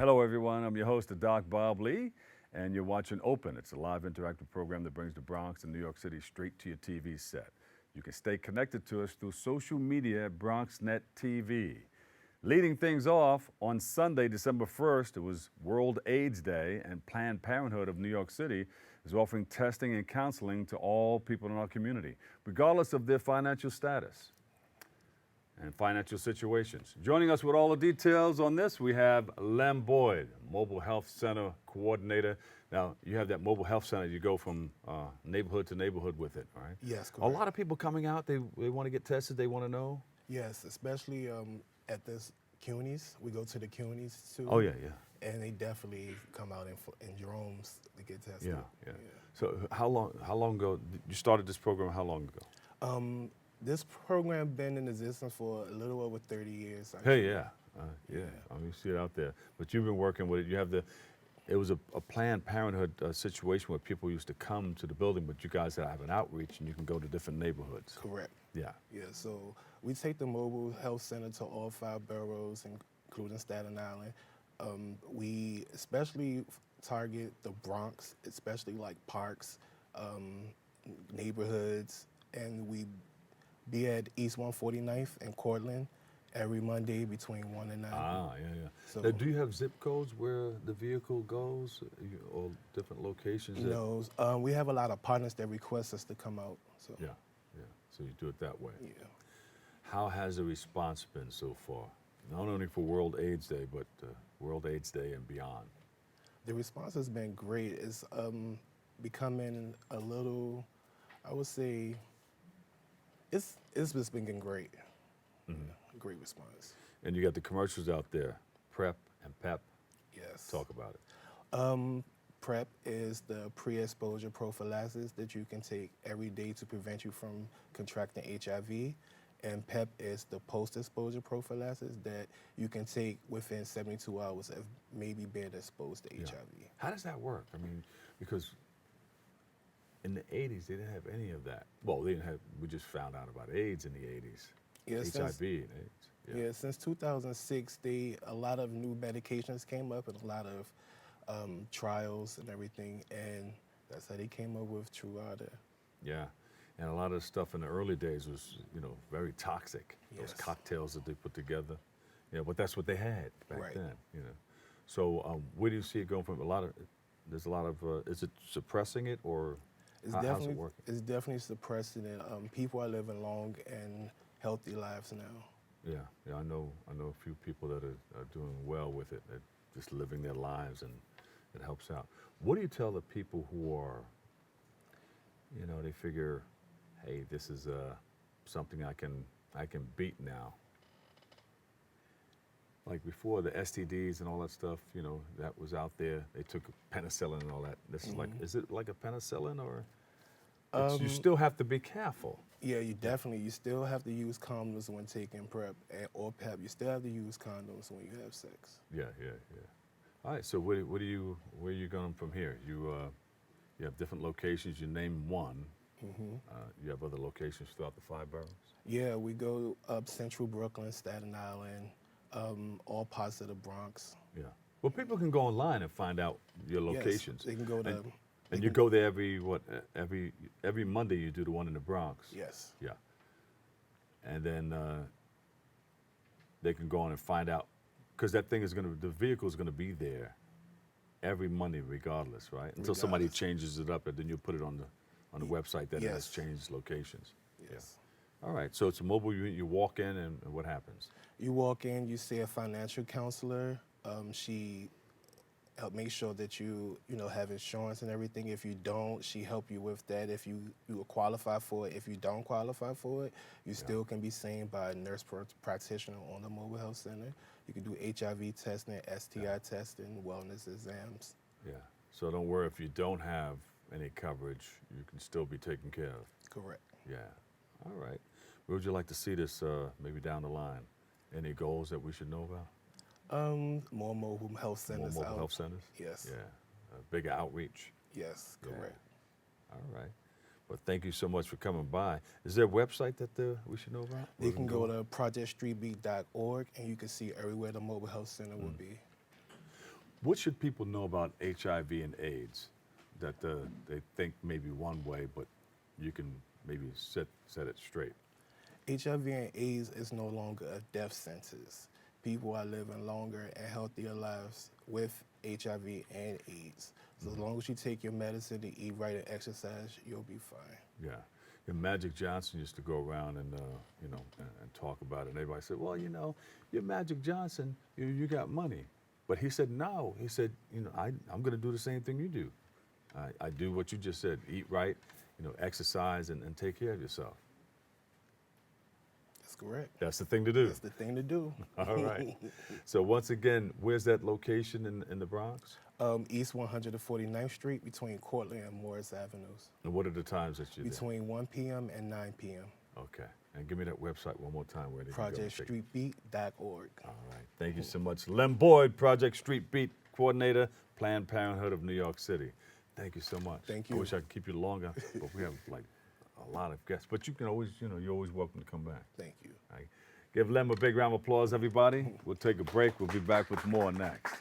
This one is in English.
Hello, everyone. I'm your host, Doc Bob Lee, and you're watching Open. It's a live interactive program that brings the Bronx and New York City straight to your TV set. You can stay connected to us through social media at BronxNet TV. Leading things off, on Sunday, December 1st, it was World AIDS Day, and Planned Parenthood of New York City is offering testing and counseling to all people in our community, regardless of their financial status and financial situations. Joining us with all the details on this, we have Lem Boyd, Mobile Health Center Coordinator. Now, you have that mobile health center, you go from neighborhood to neighborhood with it, all right? Yes, correct. A lot of people coming out, they want to get tested, they want to know? Yes, especially at this CUNYs. We go to the CUNYs too. Oh, yeah, yeah. And they definitely come out in droves to get tested. Yeah. So how long ago, you started this program, how long ago? This program been in existence for a little over 30 years. Hey, yeah. I mean, you see it out there. But you've been working with it. You have it was a Planned Parenthood situation where people used to come to the building, but you guys have an outreach and you can go to different neighborhoods. Correct. Yeah. Yeah, so we take the mobile health center to all 5 boroughs, including Staten Island. We especially target the Bronx, especially like parks, neighborhoods, and we be at East 149th and Cortland every Monday between 1 and 9. Yeah. So, Now, do you have zip codes where the vehicle goes or different locations? no, we have a lot of partners that request us to come out. So Yeah. So you do it that way. yeah. How has the response been so far? Not only for World AIDS Day, but World AIDS Day and beyond. The response has been great. It's becoming a little, I would say, it's just been great. Mm-hmm. Great response. And you got the commercials out there, PrEP and PEP. Yes. Talk about it. PrEP is the pre-exposure prophylaxis that you can take every day to prevent you from contracting HIV. And PEP is the post-exposure prophylaxis that you can take within 72 hours of maybe being exposed to HIV. How does that work? I mean, because in the 80s, they didn't have any of that. Well, we just found out about AIDS in the 80s. Yeah, HIV and AIDS. Yeah, since 2006, a lot of new medications came up and a lot of trials and everything, and that's how they came up with Truvada. Yeah, and a lot of stuff in the early days was, very toxic. Those Yes. cocktails that they put together. But that's what they had back Right. then. So where do you see it going from? There's a lot of. Is it suppressing it or how's it working? It's definitely suppressing it. People are living long and healthy lives now. Yeah. I know a few people that are doing well with it. They're just living their lives, and it helps out. What do you tell the people who are, they figure, hey, this is something I can beat now. Like before, the STDs and all that stuff, that was out there. They took penicillin and all that. This is it like a penicillin or? You still have to be careful. Yeah, you still have to use condoms when taking PrEP or PEP. You still have to use condoms when you have sex. Yeah. All right, so where are you going from here? You have different locations. You name one. Mm-hmm. You have other locations throughout the 5 boroughs? Yeah, we go up Central Brooklyn, Staten Island, all parts of the Bronx. Yeah. Well, people can go online and find out your locations. Yes, they can go there. And you go there every Monday you do the one in the Bronx. Yes. Yeah. And then they can go on and find out, because the vehicle is gonna be there every Monday regardless, right? Until somebody changes it up, and then you put it on the website that has changed locations. Yes. Yeah. All right. So it's a mobile unit. You walk in, and what happens? You walk in, you see a financial counselor. She help make sure that you have insurance and everything. If you don't, she help you with that. If you qualify for it, if you don't qualify for it, you still can be seen by a nurse practitioner on the mobile health center. You can do HIV testing, STI testing, wellness exams. Yeah. So don't worry if you don't have any coverage, you can still be taken care of. Correct. Yeah. All right. Where would you like to see this maybe down the line? Any goals that we should know about? More mobile health centers. More mobile health centers? Yes. Yeah. Bigger outreach. Yes, correct. Yeah. All right. Well, thank you so much for coming by. Is there a website that we should know about? You can go to projectstreetbeat.org and you can see everywhere the mobile health center will be. What should people know about HIV and AIDS that they think maybe one way, but you can maybe set it straight? HIV and AIDS is no longer a death sentence. People are living longer and healthier lives with HIV and AIDS. So as long as you take your medicine, to eat right and exercise, you'll be fine. Yeah. And Magic Johnson used to go around and, and talk about it. And everybody said, well, you're Magic Johnson, you got money. But he said, no. He said, I'm going to do the same thing you do. I do what you just said, eat right, exercise and take care of yourself. That's correct. That's the thing to do. That's the thing to do. All right. So once again, where's that location in the Bronx? East 149th Street between Cortlandt and Morris Avenues. And what are the times that you're there? Between 1 p.m. and 9 p.m. Okay. And give me that website one more time where they can go. ProjectStreetBeat.org. All right. Thank you so much. Lem Boyd, Project Street Beat Coordinator, Planned Parenthood of New York City. Thank you so much. Thank you. I wish I could keep you longer, but we have like a lot of guests. But you can always, you're always welcome to come back. Thank you. All right. Give Lem a big round of applause, everybody. We'll take a break. We'll be back with more next.